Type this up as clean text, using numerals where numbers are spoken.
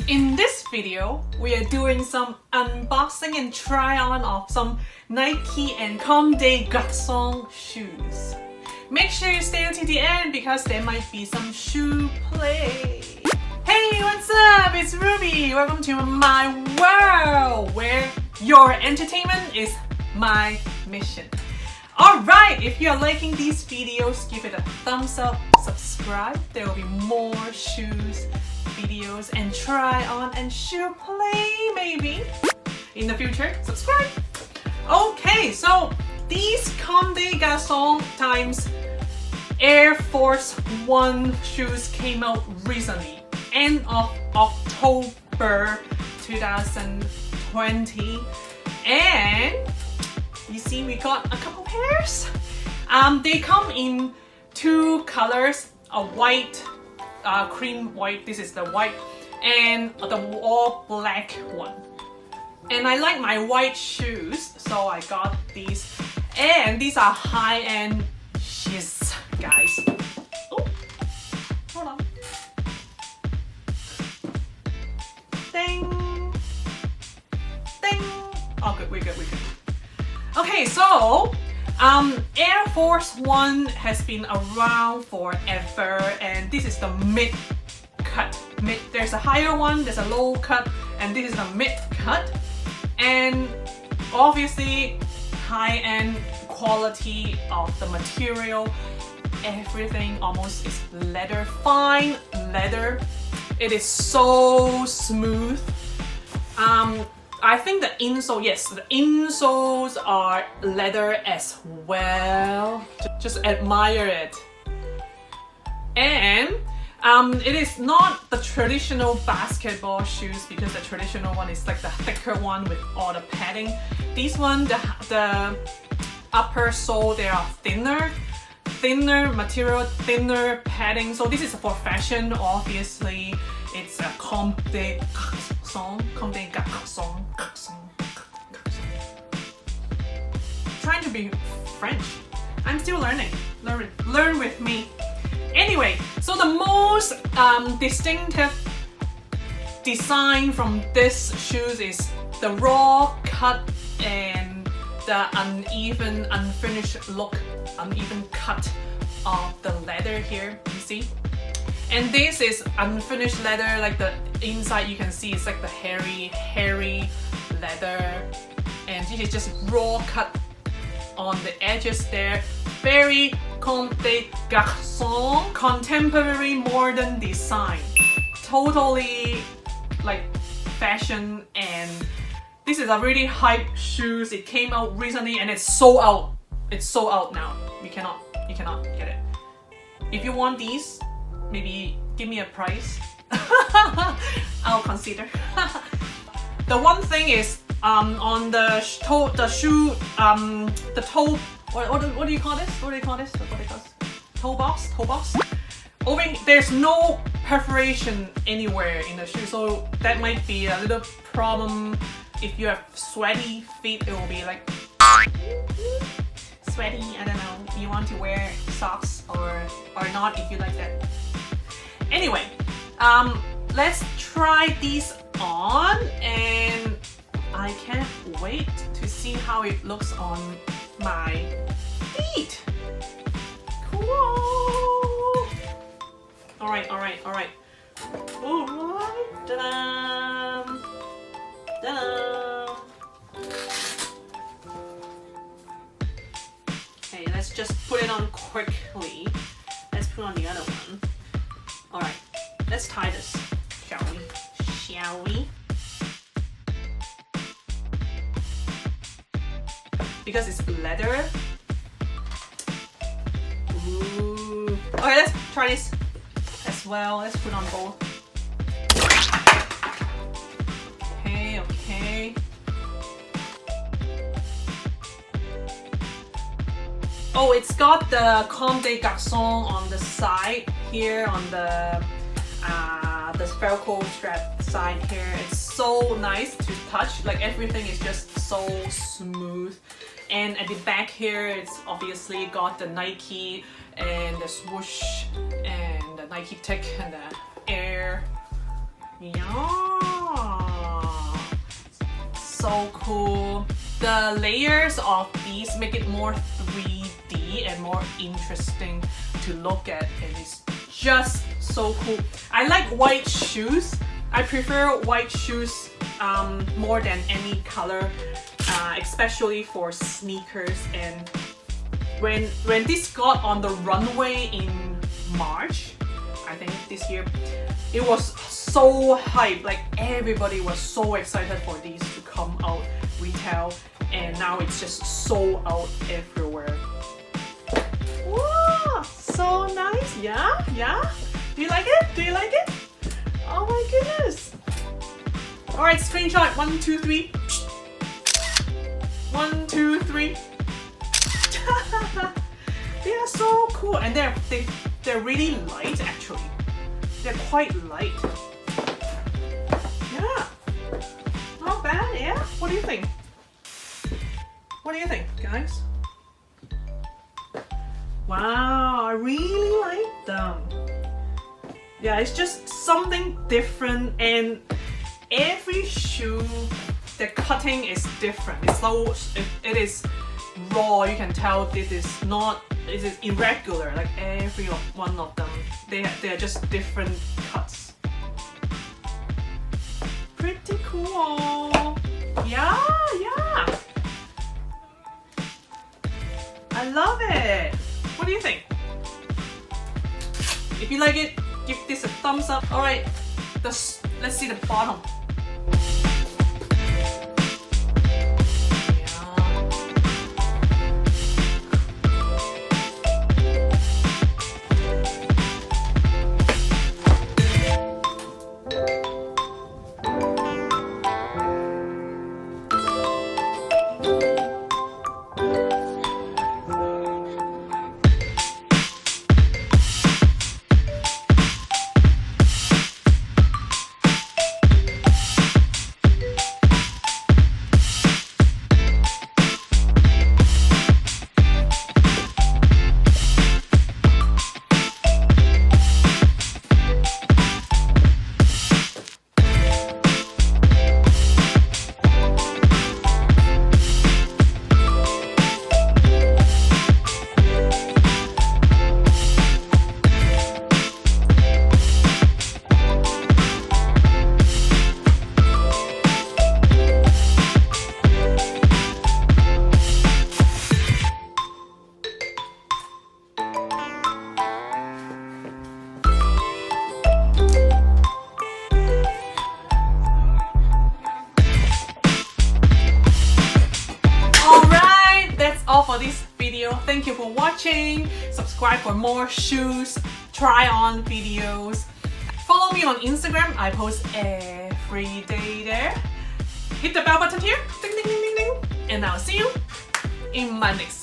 In this video, we are doing some unboxing and try on of some Nike and Comme des Garçons shoes. Make sure you stay until the end because there might be some shoe play. Hey, what's up? It's Ruby. Welcome to my world where your entertainment is my mission. Alright, if you are liking these videos, give it a thumbs up, subscribe. There will be more shoes videos and try on and shoe play maybe in the future. Subscribe. Okay, so these Comme des Garçons times Air Force One shoes came out recently, end of October 2020, and you see we got a couple pairs. They come in two colors, a white, cream white, this is the white, and the all black one. And I like my white shoes, so I got these. And these are high-end shoes, guys. Oh, hold on. Ding! Ding! Oh, good, we're good. Okay, so Air Force One has been around forever, and this is the mid cut. There's a higher one, there's a low cut, and this is the mid cut. And obviously, high-end quality of the material. Everything almost is leather, fine leather. It is so smooth. I think the insole, yes, the insoles are leather as well. Just admire it. And it is not the traditional basketball shoes because the traditional one is like the thicker one with all the padding. These one, the upper sole, they are thinner material, thinner padding. So this is for fashion, obviously. It's a Comme des Garçons, Comme des Garçons. Trying to be French. I'm still learning. Learn with me. Anyway, so the most distinctive design from this shoes is the raw cut and the uneven, unfinished look, uneven cut of the leather here, you see? And this is unfinished leather, like the inside you can see it's like the hairy leather. And this is just raw cut on the edges there. Very Comme des Garçons, contemporary modern design. Totally like fashion, and this is a really hype shoes. It came out recently and it's sold out. It's sold out now. You cannot get it. If you want these, maybe give me a price. I'll consider. The one thing is on the toe, what do you call this? Toe box. Over there's no perforation anywhere in the shoe, so that might be a little problem. If you have sweaty feet, it will be like sweaty. I don't know. You want to wear socks or not if you like that. Anyway, let's try these on, and I can't wait to see how it looks on my feet. Cool. All right. Ooh, ta-da! Ta-da! Okay, let's just put it on quickly. Let's put on the other one. All right, let's tie this, shall we? Because it's leather. Ooh. Okay, let's try this as well. Let's put on both. Okay. Oh, it's got the Comme des Garçons on the side here, on the spherical strap side here. It's so nice to touch. Like everything is just so smooth. And at the back here, it's obviously got the Nike and the swoosh and the Nike tick and the Air Yeah. so cool. The layers of these make it more 3D and more interesting to look at, and it's just so cool. I like white shoes. I prefer white shoes more than any color, especially for sneakers. And when this got on the runway in March, I think this year, it was so hype. Like everybody was so excited for these to come out retail, and now it's just sold out everywhere. Wow, so nice. Yeah. Do you like it? Do you like it? Oh my goodness. All right, screenshot 1, 2, 3. 1, 2, 3. They are so cool, and they're really light actually. They're quite light. Yeah, not bad. Yeah. What do you think? What do you think, guys? Wow, I really like them. Yeah, it's just something different, and every shoe, the cutting is different. It's so it is raw. You can tell it is irregular. Like every one of them, they are just different cuts. Pretty cool. Yeah. I love it. What do you think? If you like it, give this a thumbs up. All right, let's see the bottom. This video. Thank you for watching. Subscribe for more shoes try on videos. Follow me on Instagram. I post every day there. Hit the bell button here. Ding ding ding ding ding. And I'll see you in my next